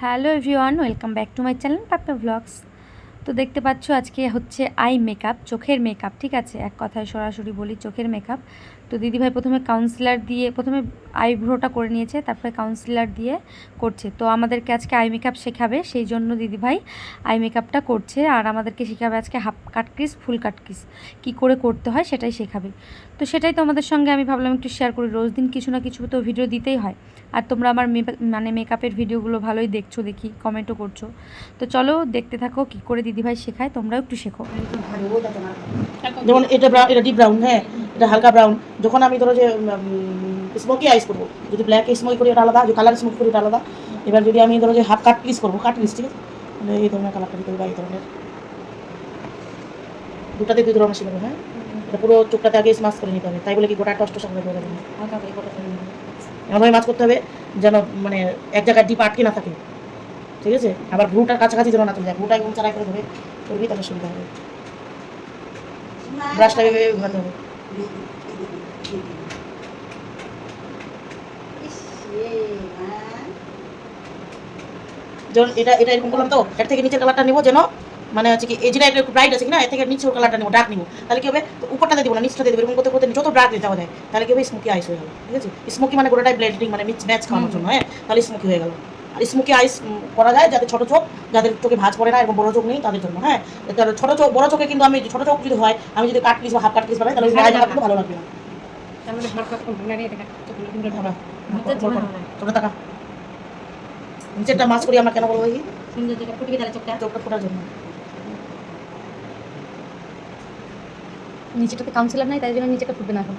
Hello everyone, welcome back to my channel Pappa vlogs. তো দেখতে পাচ্ছ আজকে হচ্ছে আই মেকআপ, চোখের মেকআপ। ঠিক আছে, এক কথায় সরাসরি বলি চোখের মেকআপ। তো দিদিভাই প্রথমে কাউন্সিলার দিয়ে প্রথমে আইব্রোটা করে নিয়েছে, তারপরে কাউন্সিলার দিয়ে করছে। তো আমাদেরকে আজকে আই মেকআপ শেখাবে, সেই জন্য দিদিভাই আই মেকআপটা করছে। আর আমাদেরকে শেখাবে আজকে হাফ কাট ক্রিস, ফুল কাট ক্রিস কী করে করতে হয় সেটাই শেখাবে। তো সেটাই তোমাদের সঙ্গে আমি ভাবলাম একটু শেয়ার করি। রোজ দিন কিছু না কিছু তো ভিডিও দিতেই হয়। আর তোমরা আমার মেকআপের ভিডিওগুলো ভালোই দেখছো, দেখি কমেন্টও করছো। তো চলো দেখতে থাকো কী করে দিদিভাই শেখায়, তোমরাও একটু শেখো। যেমন এটা এটা ডিপ ব্রাউন, হ্যাঁ এটা হালকা ব্রাউন। যখন আমি ধরো যে স্মোকি আইস করবো, যদি ব্ল্যাক স্মোকি করি ওটা আলাদা, যদি কালার স্মোকি করি ওটা আলাদা। এবার যদি আমি ধরো যে হাফ কাট পিস করবো, কাট পিস, ঠিক আছে, মানে এই ধরনের কালারটা দিতে হবে বা এই ধরনের দুটাতে দুই ধরনের শিখবো। হ্যাঁ, এটা পুরো চোখটাতে আগে স্মাস করে নিতে হবে, তাই বলে কি গোটা টস্ট সামনে করে দেবে না, হালকা করে গোটা করে নিতে হবে। এমনভাবে মাছ করতে হবে যেন মানে এক জায়গায় ডিপ আটকে না থাকে, ঠিক আছে। আবার ভ্রুটার কাছাকাছি যেন না চলে যায়, ভ্রুটা এবং চারাই করে ধরে করবি, তাহলে সুবিধা হবে। ব্রাশটা এভাবে ঘোরাতে হবে। যেমন এটা এটা এরকম করলাম, তো এর থেকে নিচের কালারটা নেবো যেন মানে হচ্ছে কি এই যেটা একটু ব্রাইট আছে কিনা, এর থেকে নিচের কালারটা নেবো, ডার্ক নেবো। তাহলে কি হবে, তো উপরটাতে দেবো না, নিচটাতে দেবো। এরকম করতে করতে যত ডার্ক দিতে হবে, তাহলে কি হবে, স্মোকি আইস হয়ে গেল। ঠিক আছে, স্মোকি মানে গোটাটাই ব্লেন্ডিং, মানে ম্যাচ খাওয়ানোর জন্য। হ্যাঁ, তাহলে স্মোকি হয়ে গেল। আর স্মোকি আইস করা যায় যাদের ছোটো চোখ, যাদের চোখে ভাঁজ পড়ে না এবং বড় চোখ নেই তাদের জন্য। হ্যাঁ, তাহলে ছোটো চোখ বড় চোখে কিন্তু আমি ছোটো চোখ যদি হয়, আমি যদি কাট পিস বা হাফ কাট পিস বানাই, তাহলে আই মেকআপ কিন্তু ভালো লাগবে না। চোখটা টাকা নিচেরটা মাছ করি আমরা কেন বলবো, কি সুন্দর যেটা ফুটবে, তাহলে চোখটা ফোটার জন্য। নিচেটাতে কাউন্সিলার নাই, তাই জন্য নিচেটা ফুটবে না এখন।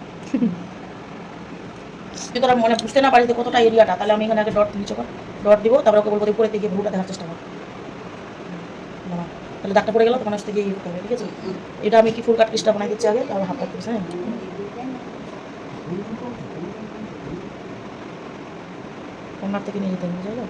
যদি তোরা মনে বুঝতে না পারিস যে কতটা এরিয়াটা, তাহলে আমি এখানে আগে ডট নিচে ডট দিব, তারপরে ওকে বলবো উপরে থেকে ভ্রুটা দেখার চেষ্টা কর। তাহলে দাগটা পড়ে গেল, তখন আসতে গিয়ে করতে হবে। ঠিক আছে, এটা আমি কি ফুল কাট পিসটা বানাই দিচ্ছি আগে, তারপর হাফ কাট পিস। হ্যাঁ, কর্নার থেকে নিয়ে যেতে হবে, বুঝলো।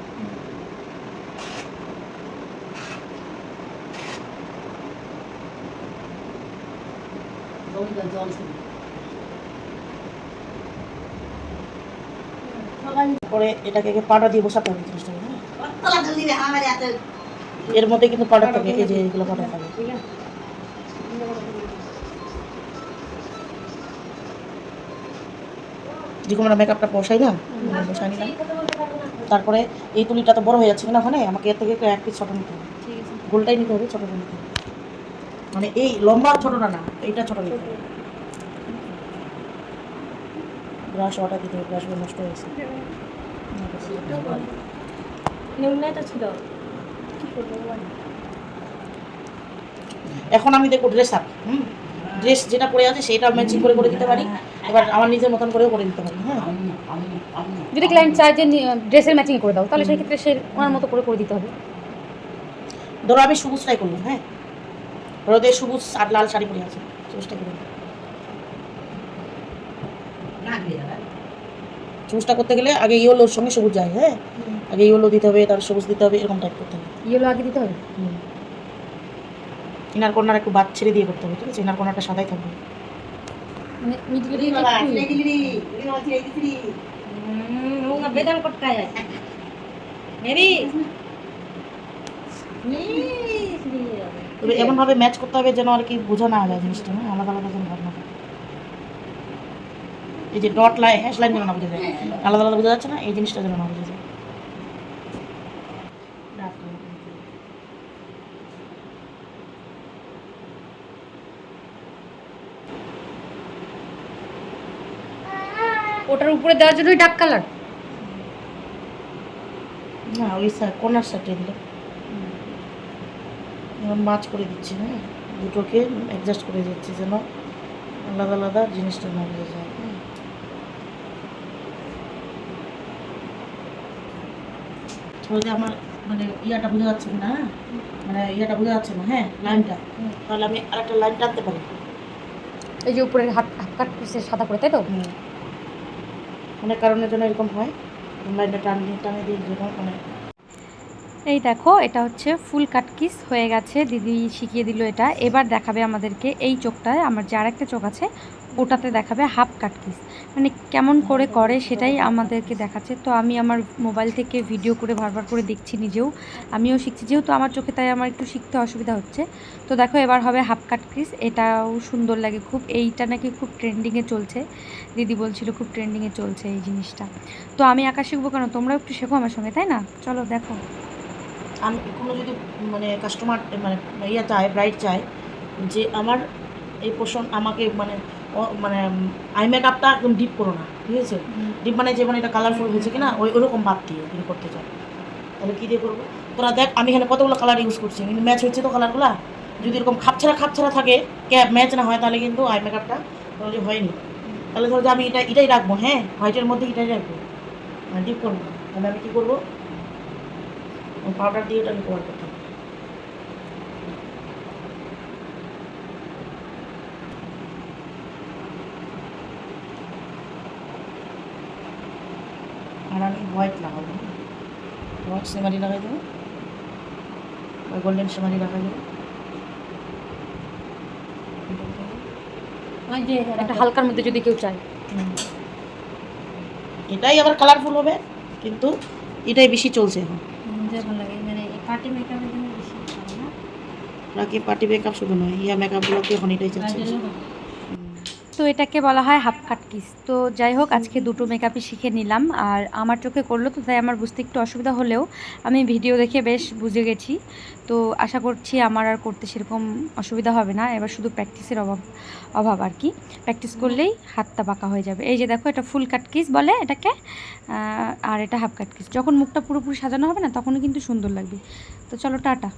পরে এটাকে পাউডার দিয়ে বসাতে হবে জিনিসটা। হ্যাঁ, এর মধ্যে কিন্তু পাউডার থাকে, এই যে এইগুলো পাউডার থাকে। যখন আমরা মেকআপটা বসাই না, বসাই নিলাম, তারপরে এই তুলিটা তো বড় হয়ে যাচ্ছে না, ওখানে আমাকে এর থেকে এক পিস ছোটো নিতে হবে। গোলটাই নিতে হবে, ছোটোটা নিতে হবে, মানে এই লম্বা ছোটোটা না, এইটা ছোটো নিতে হবে। ব্রাশ ওয়াটার দিতে হবে, ব্রাশগুলো নষ্ট হয়েছে। এখন আমি দেখবো ড্রেস আপ, ড্রেস যেটা পরে আছে সেটা ম্যাচিং করে করে দিতে পারি, এবার আমার নিজের মতন করেও করে দিতে পারি। হ্যাঁ, যদি ক্লায়েন্ট চায় যে ড্রেসের ম্যাচিং করে দাও, তাহলে সেই ক্ষেত্রে সে ওনার মতো করে দিতে হবে। ধরো আমি সবুজটাই করলাম, হ্যাঁ, রোদে সবুজ আর লাল শাড়ি পরে আছে, সবুজটাই করলাম। সবুজটা করতে গেলে আগে ইয়েলোর সঙ্গে সবুজ যায়। হ্যাঁ, আগে ইয়েলো দিতে হবে, তারপর সবুজ দিতে হবে, এরকম টাইপ করতে হবে। ইয়েলো আগে দিতে হবে। ইনার কর্নার একটু বাদ ছেড়ে দিয়ে করতে হবে। ঠিক আছে, ইনার কর্নারটা সাদাই থাকবে। মানে মিডলে তবে এমনভাবে ম্যাচ করতে হবে যেন আর কি বোঝা না যায় জিনিসটা। হ্যাঁ, আলাদা আলাদা যেন ভাবনা থাকে। এই যে ডট লাইন, হ্যাশ লাইন যেন না বোঝা যায়, আলাদা আলাদা বোঝা যাচ্ছে না, এই জিনিসটা যেন না বোঝা যায়। ওটার উপরে দেওয়ার জন্যই ডার্ক কালার। না, ওই কর্নার সাইডে দিলে মাছ করে দিচ্ছি। হ্যাঁ, দুটোকে অ্যাডজাস্ট করে দিচ্ছি যেন আলাদা আলাদা জিনিসটা না বোঝা যায়। তাহলে আমার মানে ইয়াটা বোঝা যাচ্ছে না, মানে ইয়াটা বোঝা যাচ্ছে না। হ্যাঁ, লাইনটা, তাহলে আমি আরেকটা লাইন টানতে পারি। এই যে উপরে হাফ কাট পিসের সাদা করে, তাই তো? অনেক কারণের জন্য এরকম হয়, লাইনটা টানে দিয়ে যেরকম মানে। এই দেখো, এটা হচ্ছে ফুল কাট কিস হয়ে গেছে, দিদি শিখিয়ে দিল এটা। এবার দেখাবে আমাদেরকে এই চোখটায়, আমার যে আরেকটা চোখ আছে ওটাতে দেখাবে হাফ কাট কিস, মানে কেমন করে করে সেটাই আমাদেরকে দেখাচ্ছে। তো আমি আমার মোবাইল থেকে ভিডিও করে বারবার করে দেখছি, নিজেও আমিও শিখছি, যেহেতু আমার চোখে তাই আমার একটু শিখতে অসুবিধা হচ্ছে। তো দেখো এবার হবে হাফ কাট কিস, এটাও সুন্দর লাগে খুব, এইটা নাকি খুব ট্রেন্ডিংয়ে চলছে, দিদি বলছিল খুব ট্রেন্ডিংয়ে চলছে এই জিনিসটা। তো আমি আঁকা শিখবো কেন, তোমরাও একটু শেখো আমার সঙ্গে, তাই না? চলো দেখো। আমি কোনো যদি মানে কাস্টমার মানে ইয়ে চায়, ব্রাইড চায় যে আমার এই পোষণ আমাকে মানে মানে আই মেকআপটা একদম ডিপ করো না, ঠিক আছে? ডিপ মানে যে মানে এটা কালারফুল হয়েছে কিনা ওরকম বাদ দিয়ে যদি করতে চায়, তাহলে কী দিয়ে করবো? তোরা দেখ আমি এখানে কতগুলো কালার ইউজ করছি, কিন্তু ম্যাচ হচ্ছে তো কালারগুলো। যদি এরকম খাপছাড়া থাকে, ক্যাপ ম্যাচ না হয়, তাহলে কিন্তু আই মেকআপটা ধরো যে হয়নি। তাহলে ধরো যে আমি এটাই রাখবো, হ্যাঁ হোয়াইটের মধ্যে এটাই রাখবো, ডিপ করবো না। তাহলে আমি কী করবো, পাউডার দিয়ে এটা কভার করতে হবে। আর আমি হোয়াইট লাগাবো, হোয়াইট সেমারি লাগাই দেবো বা গোল্ডেন সেমারি লাগাই দেবো। একটা হালকার মধ্যে যদি কেউ চায়, এটাই আবার কালারফুল হবে, কিন্তু এটাই বেশি চলছে এখন। ভালো লাগে, মানে পার্টি মেকআপের জন্য বেশি ভালো না? নাকি পার্টি মেকআপ শুধু নয়, ইয়া মেকআপগুলোকে এখন এটাই চলছে। তো এটাকে বলা হয় হাফ কাট কিস। তো যাই হোক, আজকে দুটো মেকআপই শিখে নিলাম, আর আমার চোখে করলো তো তাই আমার বুঝতে একটু অসুবিধা হলেও আমি ভিডিও দেখে বেশ বুঝে গেছি। তো আশা করছি আমার আর করতে সেরকম অসুবিধা হবে না, এবার শুধু প্র্যাকটিসের অভাব আর কি। প্র্যাকটিস করলেই হাতটা বাঁকা হয়ে যাবে। এই যে দেখো, এটা ফুল কাট কিস বলে এটাকে, আর এটা হাফ কাট কিস। যখন মুখটা পুরোপুরি সাজানো হবে না তখনই কিন্তু সুন্দর লাগবে। তো চলো টাটা।